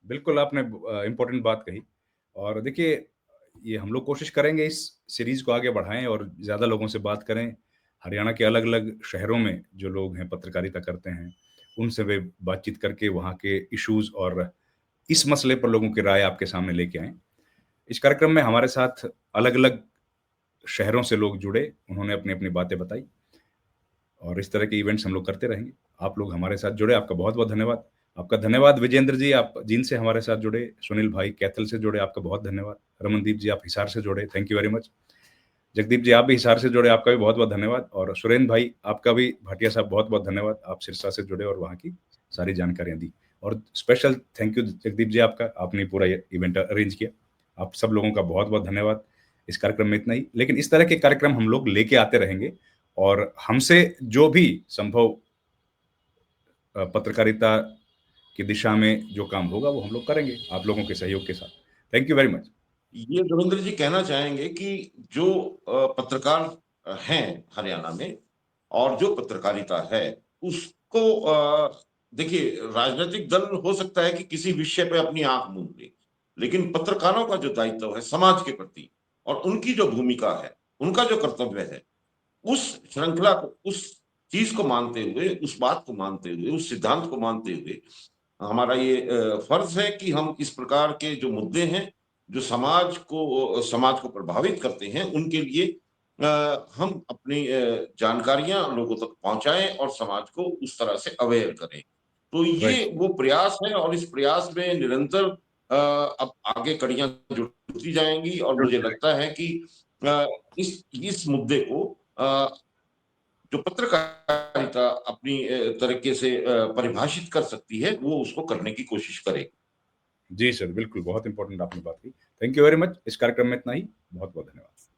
बिल्कुल आपने इम्पोर्टेंट बात कही और देखिए, ये हम लोग कोशिश करेंगे इस सीरीज़ को आगे बढ़ाएँ और ज़्यादा लोगों से बात करें। हरियाणा के अलग-अलग शहरों में जो लोग हैं, पत्रकारिता करते हैं, उनसे वे बातचीत करके वहाँ के इश्यूज़ और इस मसले पर लोगों की राय आपके सामने लेके आएँ। इस कार्यक्रम में हमारे साथ अलग-अलग शहरों से लोग जुड़े, उन्होंने अपनी-अपनी बातें बताई और इस तरह के इवेंट्स हम लोग करते रहेंगे। आप लोग हमारे साथ जुड़े, आपका बहुत-बहुत धन्यवाद। आपका धन्यवाद विजेंद्र जी, आप जींद से हमारे साथ जुड़े, सुनील भाई कैथल से जुड़े, आपका बहुत धन्यवाद। रमनदीप जी, आप हिसार से जुड़े, thank you very much. Jagdeep ji, आप भी हिसार से जुड़े, आपका भी बहुत-बहुत धन्यवाद और सुरेंद्र भाई, आपका भी भाटिया साहब बहुत-बहुत धन्यवाद। आप सिरसा से जुड़े और वहाँ की सारी जानकारियाँ दी और स्पेशल थैंक यू जगदीप जी आपका, आपने पूरा ये इवेंट अरेंज किया। आप सब लोगों का बहुत-बहुत धन्यवाद। इस कार्यक्रम में इतना ही, लेकिन इस तरह के कार्यक्रम हम लोग लेके आते रहेंगे और हमसे जो भी संभव पत्रकारिता की दिशा में जो काम होगा वो हम लोग करेंगे, आप लोगों के सहयोग के साथ। Thank you very much. ये रविंद्र जी कहना चाहेंगे कि जो पत्रकार हैं हरियाणा में और जो पत्रकारिता है उसको देखिए, राजनीतिक दल हो सकता है कि किसी विषय पे अपनी आंख मूंद ले, लेकिन पत्रकारों का जो दायित्व है समाज के प्रति और उनकी जो भूमिका है, उनका जो कर्तव्य है, उस श्रृंखला को, उस चीज को मानते हुए, उस बात को मानते हुए, उस सिद्धांत को मानते हुए हमारा ये फर्ज है कि हम इस प्रकार के जो मुद्दे हैं, जो समाज को प्रभावित करते हैं, उनके लिए हम अपनी जानकारियां लोगों तक पहुंचाएं और समाज को उस तरह से अवेयर करें। तो ये वो प्रयास है और इस प्रयास में निरंतर अब आगे कड़ियां जुड़ती जाएंगी और मुझे लगता है कि इस मुद्दे को जो पत्रकारिता अपनी तरीके से परिभाषित कर सकती है, वो उसको करने की कोशिश करे। जी सर, बिल्कुल, बहुत इंपॉर्टेंट आपने बात की। Thank you very much. इस कार्यक्रम में इतना ही। बहुत-बहुत धन्यवाद।